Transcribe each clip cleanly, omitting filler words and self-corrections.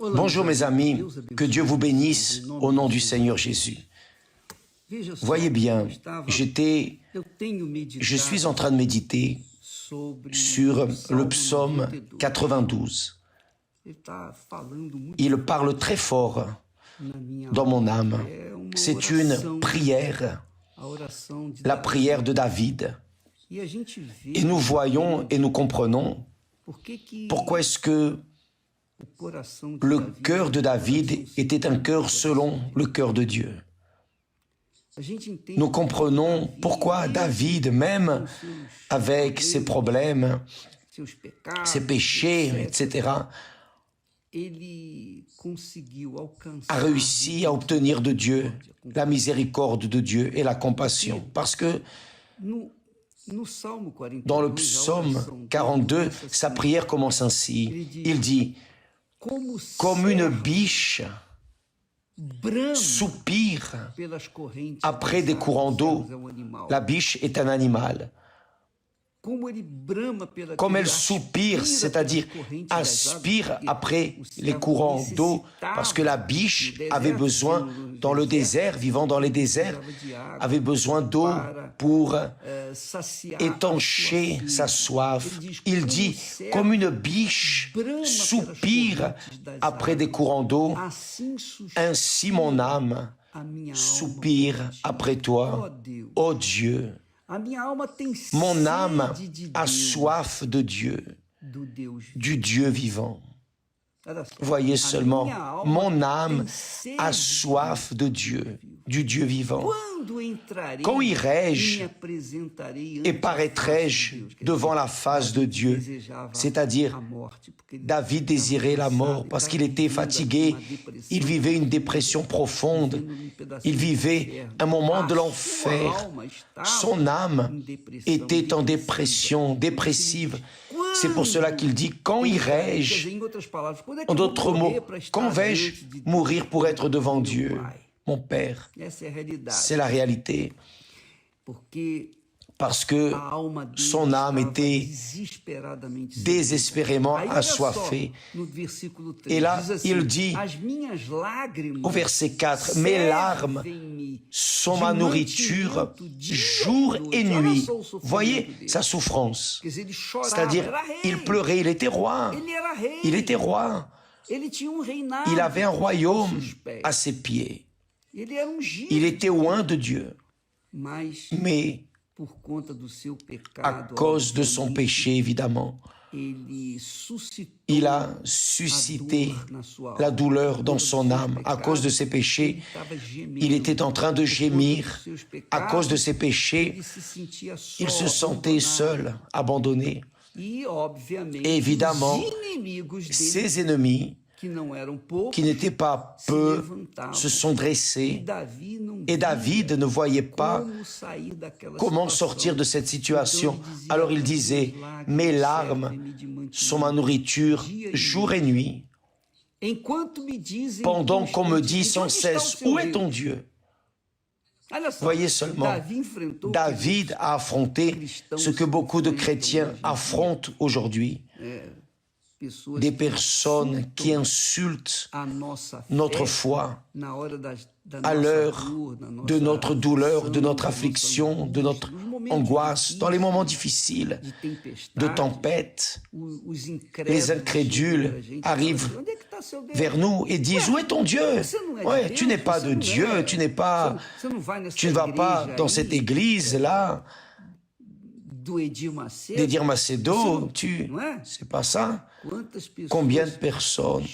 Bonjour mes amis, que Dieu vous bénisse au nom du Seigneur Jésus. Voyez bien, je suis en train de méditer sur le psaume 92. Il parle très fort dans mon âme. C'est une prière, la prière de David. Et nous voyons et nous comprenons pourquoi est-ce que le cœur de David était un cœur selon le cœur de Dieu. Nous comprenons pourquoi David, même avec ses problèmes, ses péchés, etc., a réussi à obtenir de Dieu la miséricorde de Dieu et la compassion. Parce que dans le psaume 42, sa prière commence ainsi. Il dit « Comme une biche soupire après des courants d'eau ». La biche est un animal. Comme elle soupire, c'est-à-dire aspire après les courants d'eau, parce que la biche avait besoin, dans le désert, vivant dans les déserts, avait besoin d'eau pour étancher sa soif. Il dit, comme une biche soupire après des courants d'eau, ainsi mon âme soupire après toi, ô Dieu. Mon âme a soif de Dieu, du Dieu vivant. Voyez seulement, mon âme a soif de Dieu, du Dieu vivant. Quand irai-je et paraîtrai-je devant la face de Dieu? C'est-à-dire, David désirait la mort parce qu'il était fatigué, il vivait une dépression profonde, il vivait un moment de l'enfer. Son âme était en dépression, dépressive. C'est pour cela qu'il dit, quand irai-je? En d'autres mots, quand vais-je mourir pour être devant Dieu? Mon Père, c'est la réalité. Parce que son âme était désespérément assoiffée. Et là, il dit, au verset 4, « Mes larmes sont ma nourriture jour et nuit. » Voyez sa souffrance. C'est-à-dire, il pleurait, il était roi. Il était roi. Il avait un royaume à ses pieds. Il était oint de Dieu. Mais à cause de son péché, évidemment, il a suscité la douleur dans son âme. À cause de ses péchés, il était en train de gémir. À cause de ses péchés, il se sentait seul, abandonné. Et évidemment, ses ennemis, qui n'étaient pas peu, se sont dressés, et David ne voyait pas comment sortir de cette situation. Alors il disait, « Mes larmes sont ma nourriture jour et nuit, pendant qu'on me dit sans cesse, où est ton Dieu ?» Voyez seulement, David a affronté ce que beaucoup de chrétiens affrontent aujourd'hui. Des personnes qui insultent notre foi à l'heure de notre douleur, de notre affliction, de notre angoisse, dans les moments difficiles, de tempête. Les incrédules arrivent vers nous et disent, où est ton Dieu? Ouais, tu n'es pas de Dieu, tu ne vas pas dans cette église-là, d'Edir Macedo, c'est pas ça. Combien de personnes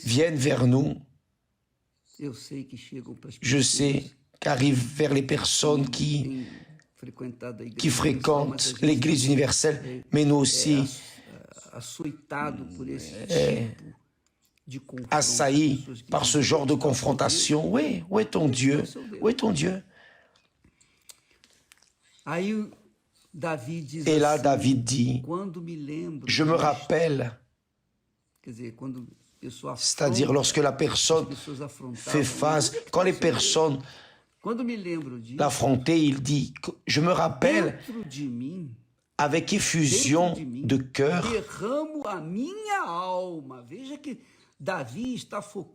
viennent vers nous? Je sais qu'arrivent vers les personnes qui fréquentent l'Église universelle, mais nous aussi, assaillis par ce genre de confrontation. Oui, où est ton Dieu? Où est ton Dieu? Et là, David dit, je me rappelle, c'est-à-dire lorsque la personne fait face, quand les personnes l'affrontaient, il dit, je me rappelle avec effusion de cœur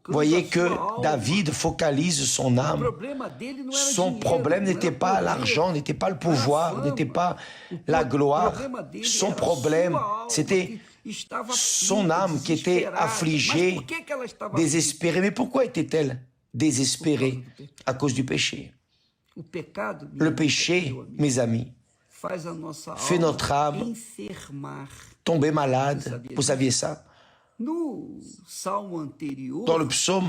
Voyez que David focalise son âme. Son problème n'était pas l'argent, n'était pas le pouvoir, n'était pas la gloire. Son problème, c'était son âme qui était affligée, désespérée. Mais pourquoi était-elle désespérée? À cause du péché. Le péché, mes amis, fait notre âme tomber malade. Vous saviez ça? Dans le psaume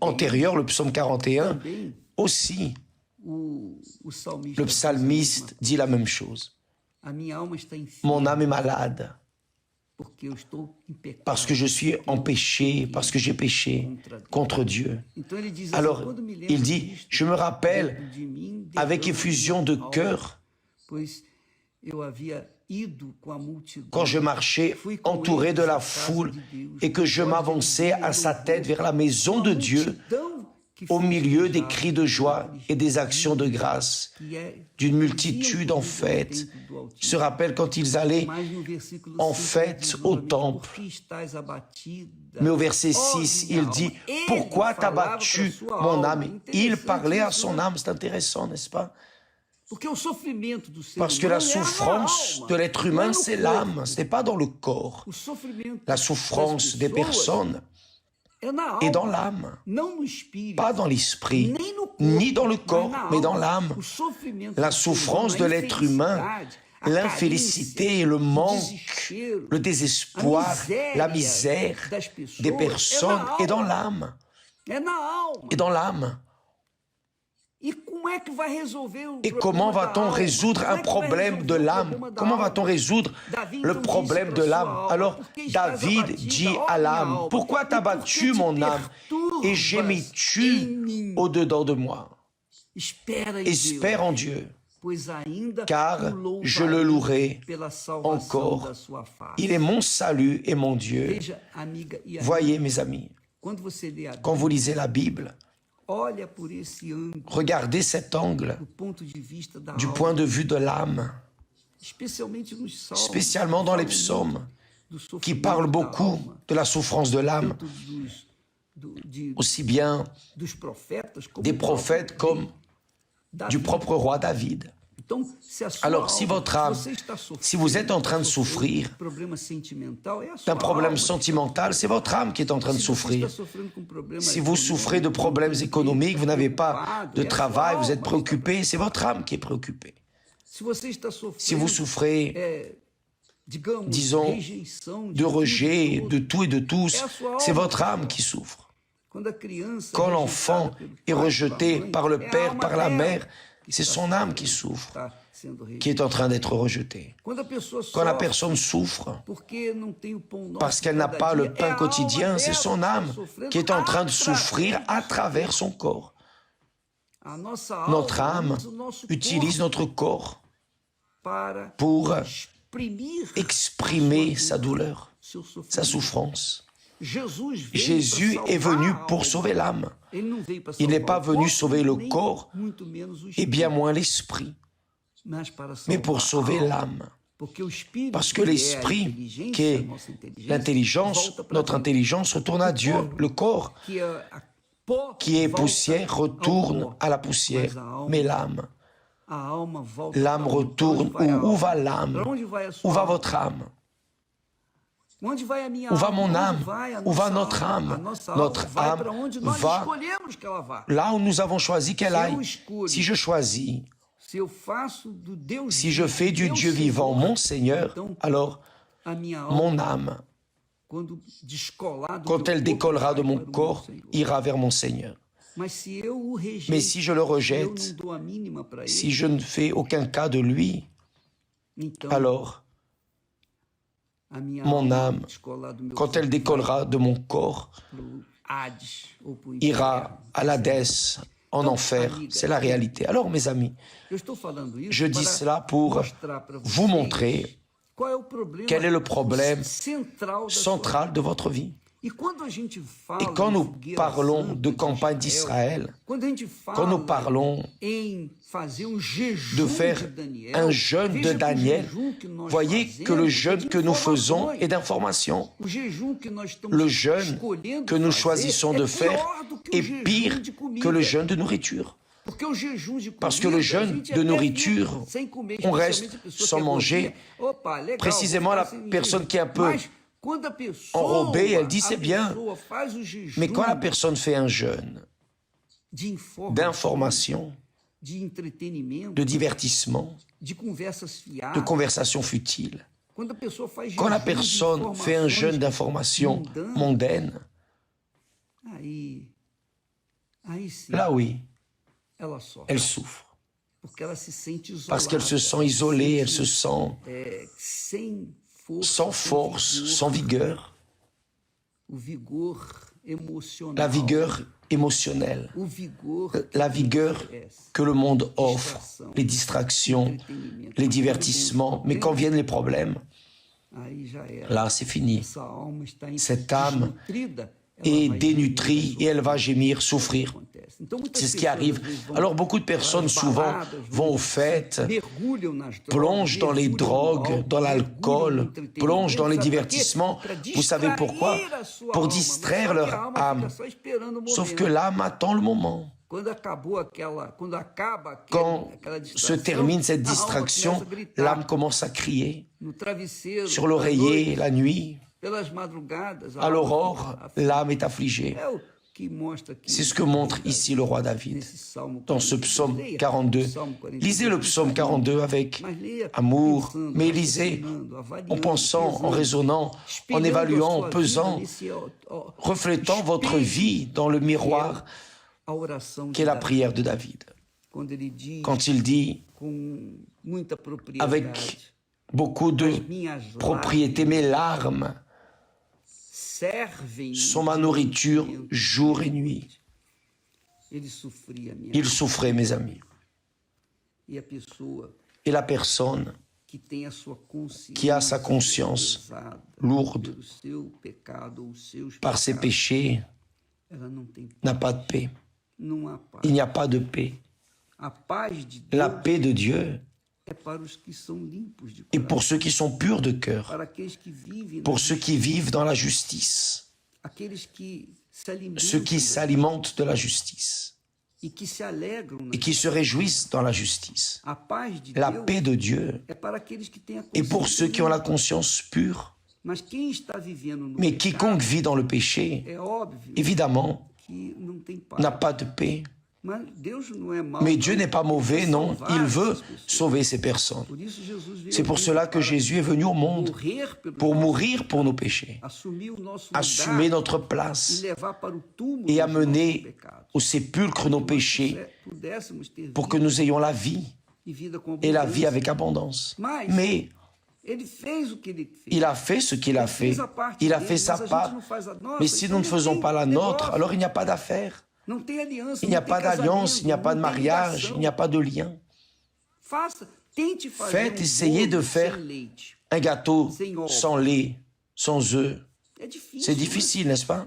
antérieur, le psaume 41, aussi, le psalmiste dit la même chose. Mon âme est malade parce que je suis en péché, parce que j'ai péché contre Dieu. Alors, il dit, je me rappelle avec effusion de cœur quand je marchais entouré de la foule et que je m'avançais à sa tête vers la maison de Dieu au milieu des cris de joie et des actions de grâce d'une multitude en fête. Je se rappelle quand ils allaient en fête au temple. Mais au verset 6, il dit « Pourquoi t'as battu mon âme ?» Il parlait à son âme, c'est intéressant, n'est-ce pas? Parce que la souffrance de l'être humain, c'est l'âme, ce n'est pas dans le corps. La souffrance des personnes est dans l'âme, pas dans l'esprit, ni dans le corps, mais dans l'âme. La souffrance de l'être humain, l'infélicité, le manque, le désespoir, la misère des personnes est dans l'âme. Et dans l'âme. Et comment va-t-on résoudre un problème de l'âme? Comment va-t-on résoudre le problème de l'âme? Alors David dit à l'âme, « Pourquoi t'as battu mon âme et gémis-tu au-dedans de moi? Espère en Dieu, car je le louerai encore. Il est mon salut et mon Dieu. » Voyez mes amis, quand vous lisez la Bible, regardez cet angle du point de vue de l'âme, spécialement dans les psaumes qui parlent beaucoup de la souffrance de l'âme, aussi bien des prophètes comme du propre roi David. Alors, si votre âme, si vous êtes en train de souffrir d'un problème sentimental, c'est votre âme qui est en train de souffrir. Si vous souffrez de problèmes économiques, vous n'avez pas de travail, vous êtes préoccupé, c'est votre âme qui est préoccupée. Si vous souffrez, disons, de rejet de tout et de tous, c'est votre âme qui souffre. Quand l'enfant est rejeté par le père, par la mère, c'est son âme qui souffre, qui est en train d'être rejetée. Quand la personne souffre parce qu'elle n'a pas le pain quotidien, c'est son âme qui est en train de souffrir à travers son corps. Notre âme utilise notre corps pour exprimer sa douleur, sa souffrance. Jésus est venu pour sauver l'âme. Il n'est pas venu sauver le corps, et bien moins l'esprit, mais pour sauver l'âme. Parce que l'esprit, qui est l'intelligence, notre intelligence retourne à Dieu. Le corps, qui est poussière, retourne à la poussière. Mais l'âme retourne où va l'âme? Où va votre âme? Où va mon âme? Où va notre âme? Notre âme va là où nous avons choisi qu'elle aille. Si je choisis, si je fais du Dieu vivant mon Seigneur, alors mon âme, quand elle décollera de mon corps, ira vers mon Seigneur. Mais si je le rejette, si je ne fais aucun cas de lui, alors mon âme, quand elle décollera de mon corps, ira à l'Hadès, en enfer. C'est la réalité. Alors, mes amis, je dis cela pour vous montrer quel est le problème central de votre vie. Et quand nous parlons de campagne d'Israël, quand nous parlons de faire un jeûne de Daniel, voyez que le jeûne que nous faisons est d'information. Le jeûne que nous choisissons de faire est pire que le jeûne de nourriture. Parce que le jeûne de nourriture, on reste sans manger. Précisément, la personne qui est un peu enrobée, elle dit c'est bien. Mais quand la personne fait un jeûne d'information, de divertissement, de conversation futile, quand la personne fait un jeûne d'information mondaine, là oui, elle souffre. Parce qu'elle se sent isolée, elle se sent sans force, sans vigueur. La vigueur émotionnelle, la vigueur que le monde offre, les distractions, les divertissements. Mais quand viennent les problèmes, là c'est fini. Cette âme est dénutrie et elle va gémir, souffrir. C'est ce qui arrive. Alors beaucoup de personnes souvent vont aux fêtes, plongent dans les drogues, dans l'alcool, plongent dans les divertissements. Vous savez pourquoi? Pour distraire leur âme. Sauf que l'âme attend le moment. Quand se termine cette distraction, l'âme commence à crier. Sur l'oreiller, la nuit, à l'aurore, l'âme est affligée. C'est ce que montre ici le roi David dans ce psaume 42. Lisez le psaume 42 avec amour, mais lisez en pensant, en raisonnant, en évaluant, en pesant, reflétant votre vie dans le miroir qu'est la prière de David. Quand il dit avec beaucoup de propriété, mes larmes sont ma nourriture jour et nuit. Il souffrait, mes amis. Et la personne qui a sa conscience lourde par ses péchés n'a pas de paix. Il n'y a pas de paix. La paix de Dieu et pour ceux qui sont purs de cœur, pour ceux qui vivent dans la justice, ceux qui s'alimentent de la justice et qui se réjouissent dans la justice. La paix de Dieu est pour ceux qui ont la conscience pure. Mais quiconque vit dans le péché, évidemment, n'a pas de paix. Mais Dieu n'est pas mauvais, non, il veut sauver ces personnes. C'est pour cela que Jésus est venu au monde, pour mourir pour nos péchés, assumer notre place et amener au sépulcre nos péchés pour que nous ayons la vie et la vie avec abondance. Mais il a fait ce qu'il a fait, il a fait sa part, mais si nous ne faisons pas la nôtre, alors il n'y a pas d'affaire. Il n'y a pas d'alliance, il n'y a pas de mariage, il n'y a pas de lien. Faites, essayez de faire un gâteau sans lait, sans œufs. C'est difficile, n'est-ce pas?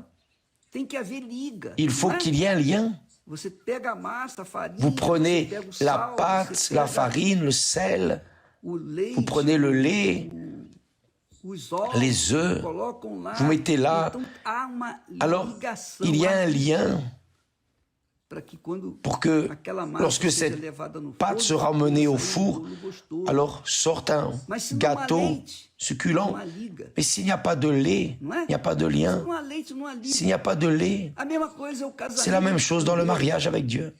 Il faut qu'il y ait un lien. Vous prenez la pâte, la farine, le sel, vous prenez le lait, les œufs, vous mettez là. Alors, il y a un lien pour que lorsque cette pâte sera menée au four, alors sorte un gâteau succulent. Mais s'il n'y a pas de lait, il n'y a pas de lien. S'il n'y a pas de lait, c'est la même chose dans le mariage avec Dieu.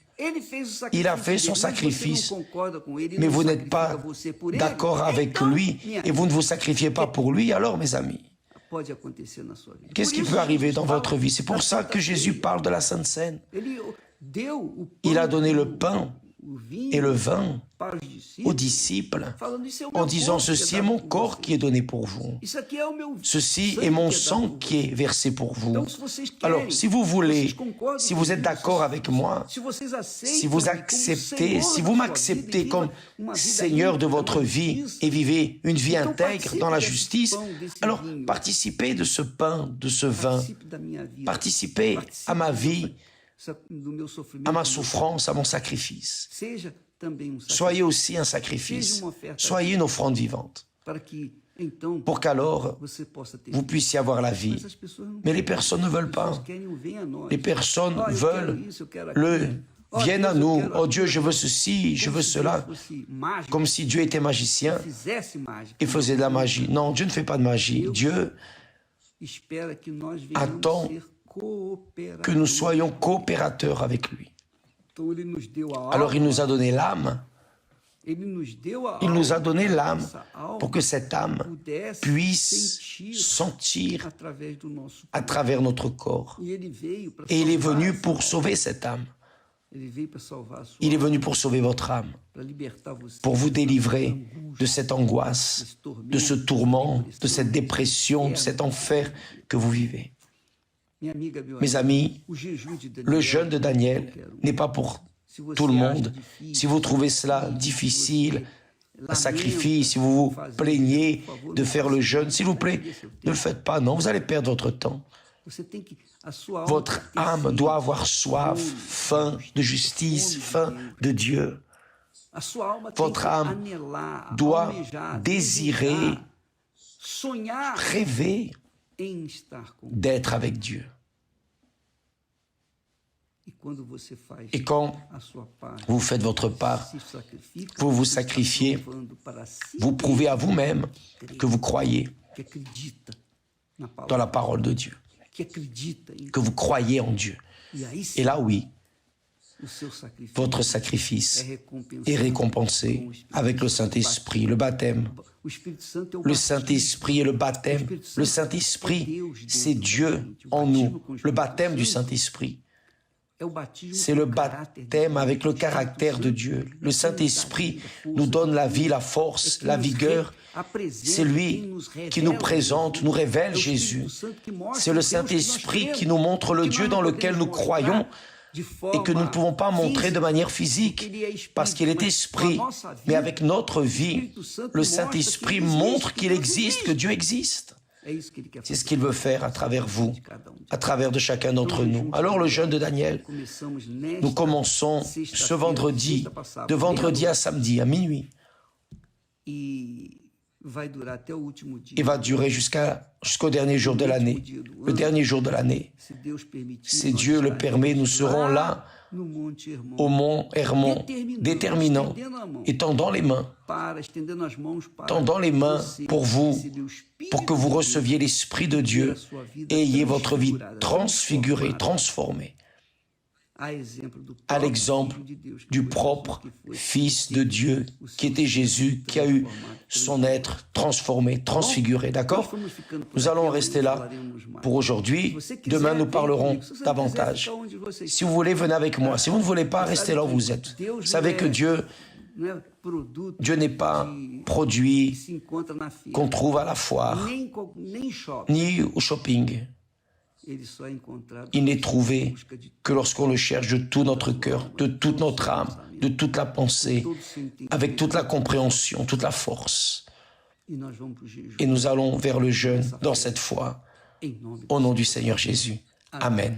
Il a fait son sacrifice, mais vous n'êtes pas d'accord avec lui et vous ne vous sacrifiez pas pour lui, alors mes amis, qu'est-ce qui peut arriver dans votre vie? C'est pour ça que Jésus parle de la Sainte Seine. Il a donné le pain et le vin aux disciples en disant « Ceci est mon corps qui est donné pour vous. Ceci est mon sang qui est versé pour vous. » Alors, si vous voulez, si vous êtes d'accord avec moi, si vous acceptez, si vous m'acceptez comme Seigneur de votre vie et vivez une vie intègre dans la justice, alors participez de ce pain, de ce vin, participez à ma vie, à ma souffrance, à mon sacrifice. Soyez aussi un sacrifice, soyez une offrande vivante, pour qu'alors vous puissiez avoir la vie. Mais les personnes ne veulent pas. Les personnes veulent viennent à nous. Oh Dieu, je veux ceci, je veux cela. Comme si Dieu était magicien et faisait de la magie. Non, Dieu ne fait pas de magie. Dieu attend que nous soyons coopérateurs avec lui. Alors il nous a donné l'âme. Il nous a donné l'âme pour que cette âme puisse sentir à travers notre corps. Et il est venu pour sauver cette âme. Il est venu pour sauver votre âme, pour vous délivrer de cette angoisse, de ce tourment, de cette dépression, de cet enfer que vous vivez. Mes amis, le jeûne de Daniel n'est pas pour tout le monde. Si vous trouvez cela difficile, un sacrifice, si vous vous plaignez de faire le jeûne, s'il vous plaît, ne le faites pas. Non, vous allez perdre votre temps. Votre âme doit avoir soif, faim de justice, faim de Dieu. Votre âme doit désirer, rêver d'être avec Dieu. Et quand vous faites votre part, vous vous sacrifiez, vous prouvez à vous-même que vous croyez dans la parole de Dieu, que vous croyez en Dieu. Et là, oui, votre sacrifice est récompensé avec le Saint-Esprit, le baptême. Le Saint-Esprit et le baptême. Le Saint-Esprit, c'est Dieu en nous, le baptême du Saint-Esprit. C'est le baptême avec le caractère de Dieu. Le Saint-Esprit nous donne la vie, la force, la vigueur. C'est lui qui nous présente, nous révèle Jésus. C'est le Saint-Esprit qui nous montre le Dieu dans lequel nous croyons et que nous ne pouvons pas montrer de manière physique parce qu'il est esprit. Mais avec notre vie, le Saint-Esprit montre qu'il existe, que Dieu existe. C'est ce qu'il veut faire à travers vous, à travers de chacun d'entre nous. Alors le jeûne de Daniel, nous commençons ce vendredi, de vendredi à samedi, à minuit. Il va durer jusqu'au dernier jour de l'année. Le dernier jour de l'année. Si Dieu le permet, nous serons là, au mont Hermon, déterminant et tendant les mains pour vous, pour que vous receviez l'Esprit de Dieu et ayez votre vie transfigurée, transformée, à l'exemple du propre Fils de Dieu qui était Jésus, qui a eu son être transformé, transfiguré. D'accord? Nous allons rester là pour aujourd'hui. Demain, nous parlerons davantage. Si vous voulez, venez avec moi. Si vous ne voulez pas, restez là où vous êtes. Vous savez que Dieu n'est pas produit qu'on trouve à la foire, ni au shopping. Il n'est trouvé que lorsqu'on le cherche de tout notre cœur, de toute notre âme, de toute la pensée, avec toute la compréhension, toute la force. Et nous allons vers le jeûne dans cette foi, au nom du Seigneur Jésus. Amen.